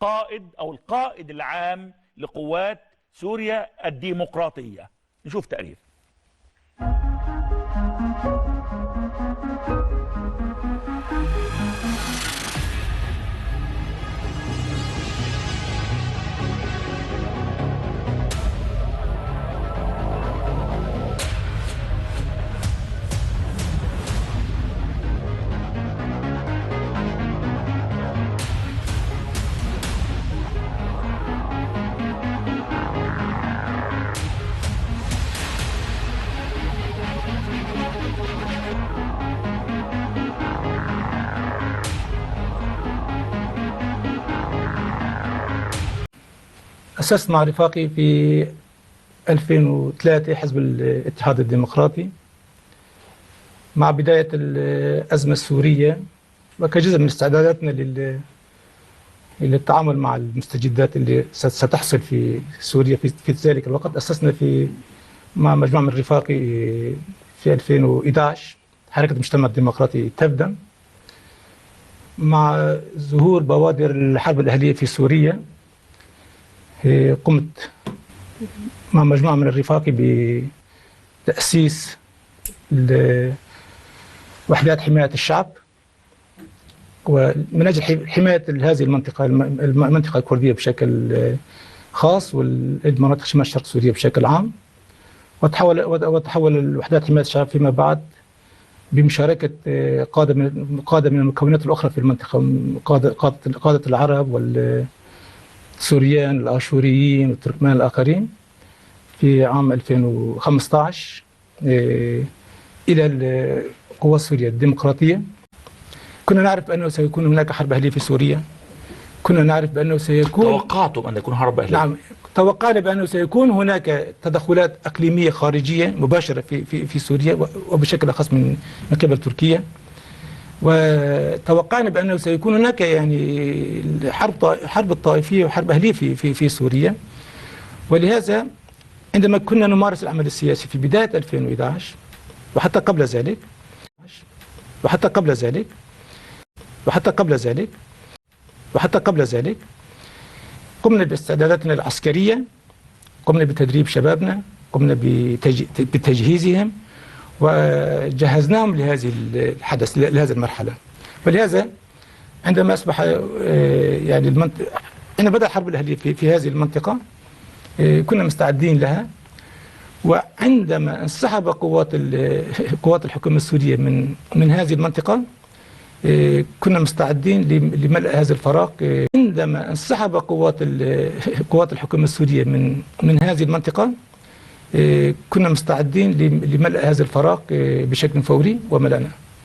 قائد أو القائد العام لقوات سوريا الديمقراطية. نشوف تقرير. أسست مع رفاقي في 2003 حزب الاتحاد الديمقراطي مع بداية الأزمة السورية، وكجزء من استعداداتنا للتعامل مع المستجدات اللي ستحصل في سوريا في ذلك الوقت. أسسنا مع مجموعة من رفاقي في 2011 حركة المجتمع الديمقراطي تبدأ. مع ظهور بوادر الحرب الأهلية في سوريا قمت مع مجموعة من الرفاق بتأسيس وحدات حماية الشعب، ومن أجل حماية هذه المنطقة الكردية بشكل خاص والمناطق شمال شرق سوريا بشكل عام. وتحول الوحدات حماية الشعب فيما بعد بمشاركة قادة من المكونات الأخرى في المنطقة، قادة العرب والسوريان الآشوريين والتركمان الآخرين في عام 2015 إلى القوات السورية الديمقراطية. كنا نعرف بأنه سيكون هناك حرب أهلية في سوريا، كنا نعرف بأنه سيكون توقعتم أن يكون حرب أهلية؟ نعم، توقعنا بأنه سيكون هناك تدخلات إقليمية خارجية مباشرة في سوريا وبشكل أخص من قبل تركيا، وتوقعنا بأنه سيكون هناك يعني حرب طائفية وحرب أهلية في سوريا. ولهذا عندما كنا نمارس العمل السياسي في بداية 2011 وحتى قبل ذلك قمنا باستعداداتنا العسكرية، قمنا بتدريب شبابنا، قمنا بتجهيزهم وجهزناهم لهذه الحدث، لهذه المرحلة. ولهذا عندما أصبح يعني عندما بدأ الحرب الأهلية في هذه المنطقة كنا مستعدين لها. وعندما انسحب قوات الحكومة السورية من هذه المنطقة كنا مستعدين لملء هذا الفراغ. عندما انسحب قوات الحكومة السورية من هذه المنطقة كنا مستعدين لملء هذا الفراغ بشكل فوري وملأنا.